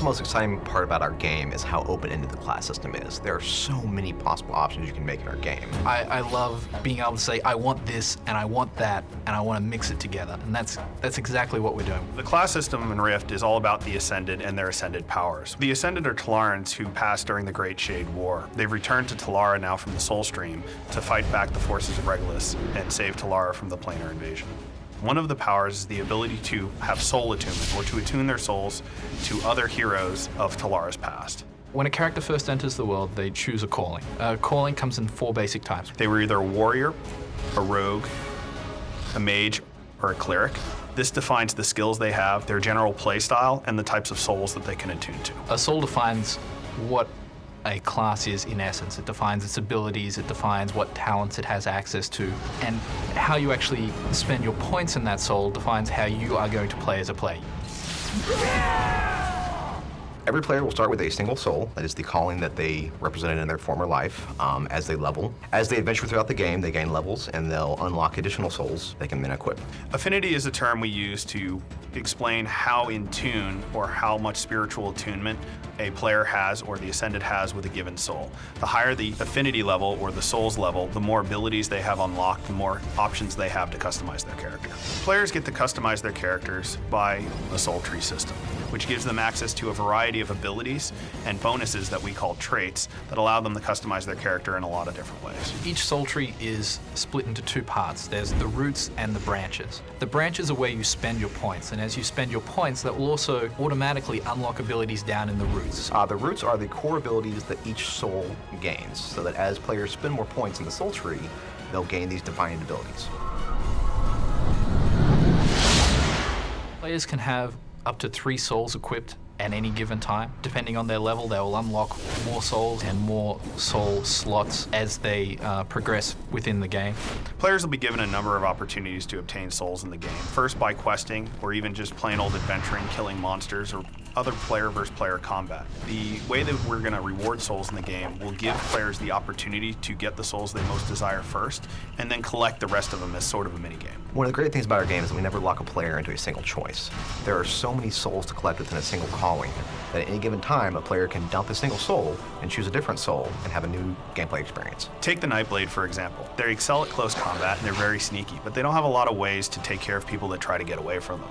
the most exciting part about our game is how open-ended the class system is. There are so many possible options you can make in our game. I love being able to say, I want this, and I want that, and I want to mix it together. And that's exactly what we're doing. The class system in Rift is all about the Ascended and their Ascended powers. The Ascended are Telarans who passed during the Great Shade War. They've returned to Telara now from the Soul Stream to fight back the forces of Regulus and save Telara from the planar invasion. One of the powers is the ability to have soul attunement, or to attune their souls to other heroes of Telara's past. When a character first enters the world, they choose a calling. Calling comes in 4 basic types. They were either a warrior, a rogue, a mage, or a cleric. This defines the skills they have, their general play style, and the types of souls that they can attune to. A soul defines what a class is in essence. It defines its abilities, it defines what talents it has access to, and how you actually spend your points in that soul defines how you are going to play as a player. Every player will start with a single soul, that is the calling that they represented in their former life, as they level. As they adventure throughout the game, they gain levels and they'll unlock additional souls they can then equip. Affinity is a term we use to explain how in tune or how much spiritual attunement a player has or the Ascended has with a given soul. The higher the affinity level or the souls level, the more abilities they have unlocked, the more options they have to customize their character. Players get to customize their characters by a soul tree system, which gives them access to a variety of abilities and bonuses that we call traits that allow them to customize their character in a lot of different ways. Each soul tree is split into 2 parts. There's the roots and the branches. The branches are where you spend your points, and as you spend your points, that will also automatically unlock abilities down in the roots. The roots are the core abilities that each soul gains, so that as players spend more points in the soul tree, they'll gain these defined abilities. Players can have up to 3 souls equipped at any given time. Depending on their level, they will unlock more souls and more soul slots as they progress within the game. Players will be given a number of opportunities to obtain souls in the game. First by questing, or even just plain old adventuring, killing monsters, or other player versus player combat. The way that we're going to reward souls in the game will give players the opportunity to get the souls they most desire first, and then collect the rest of them as sort of a mini-game. One of the great things about our game is that we never lock a player into a single choice. There are so many souls to collect within a single calling that at any given time, a player can dump a single soul and choose a different soul and have a new gameplay experience. Take the Nightblade, for example. They excel at close combat and they're very sneaky, but they don't have a lot of ways to take care of people that try to get away from them.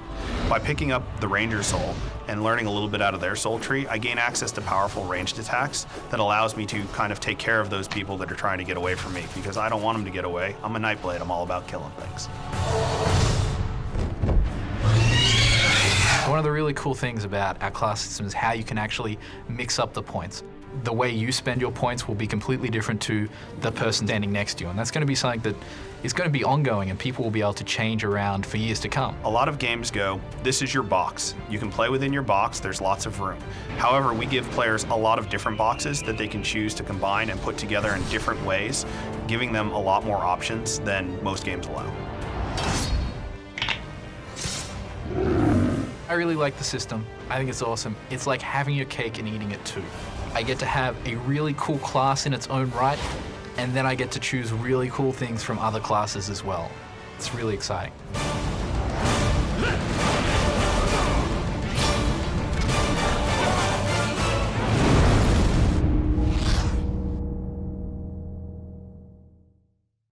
By picking up the Ranger soul and learning a little bit out of their soul tree, I gain access to powerful ranged attacks that allows me to kind of take care of those people that are trying to get away from me, because I don't want them to get away. I'm a Nightblade, I'm all about killing things. One of the really cool things about our class system is how you can actually mix up the points. The way you spend your points will be completely different to the person standing next to you, and that's going to be something that is going to be ongoing and people will be able to change around for years to come. A lot of games go, this is your box. You can play within your box, there's lots of room. However, we give players a lot of different boxes that they can choose to combine and put together in different ways, giving them a lot more options than most games allow. I really like the system. I think it's awesome. It's like having your cake and eating it too. I get to have a really cool class in its own right, and then I get to choose really cool things from other classes as well. It's really exciting.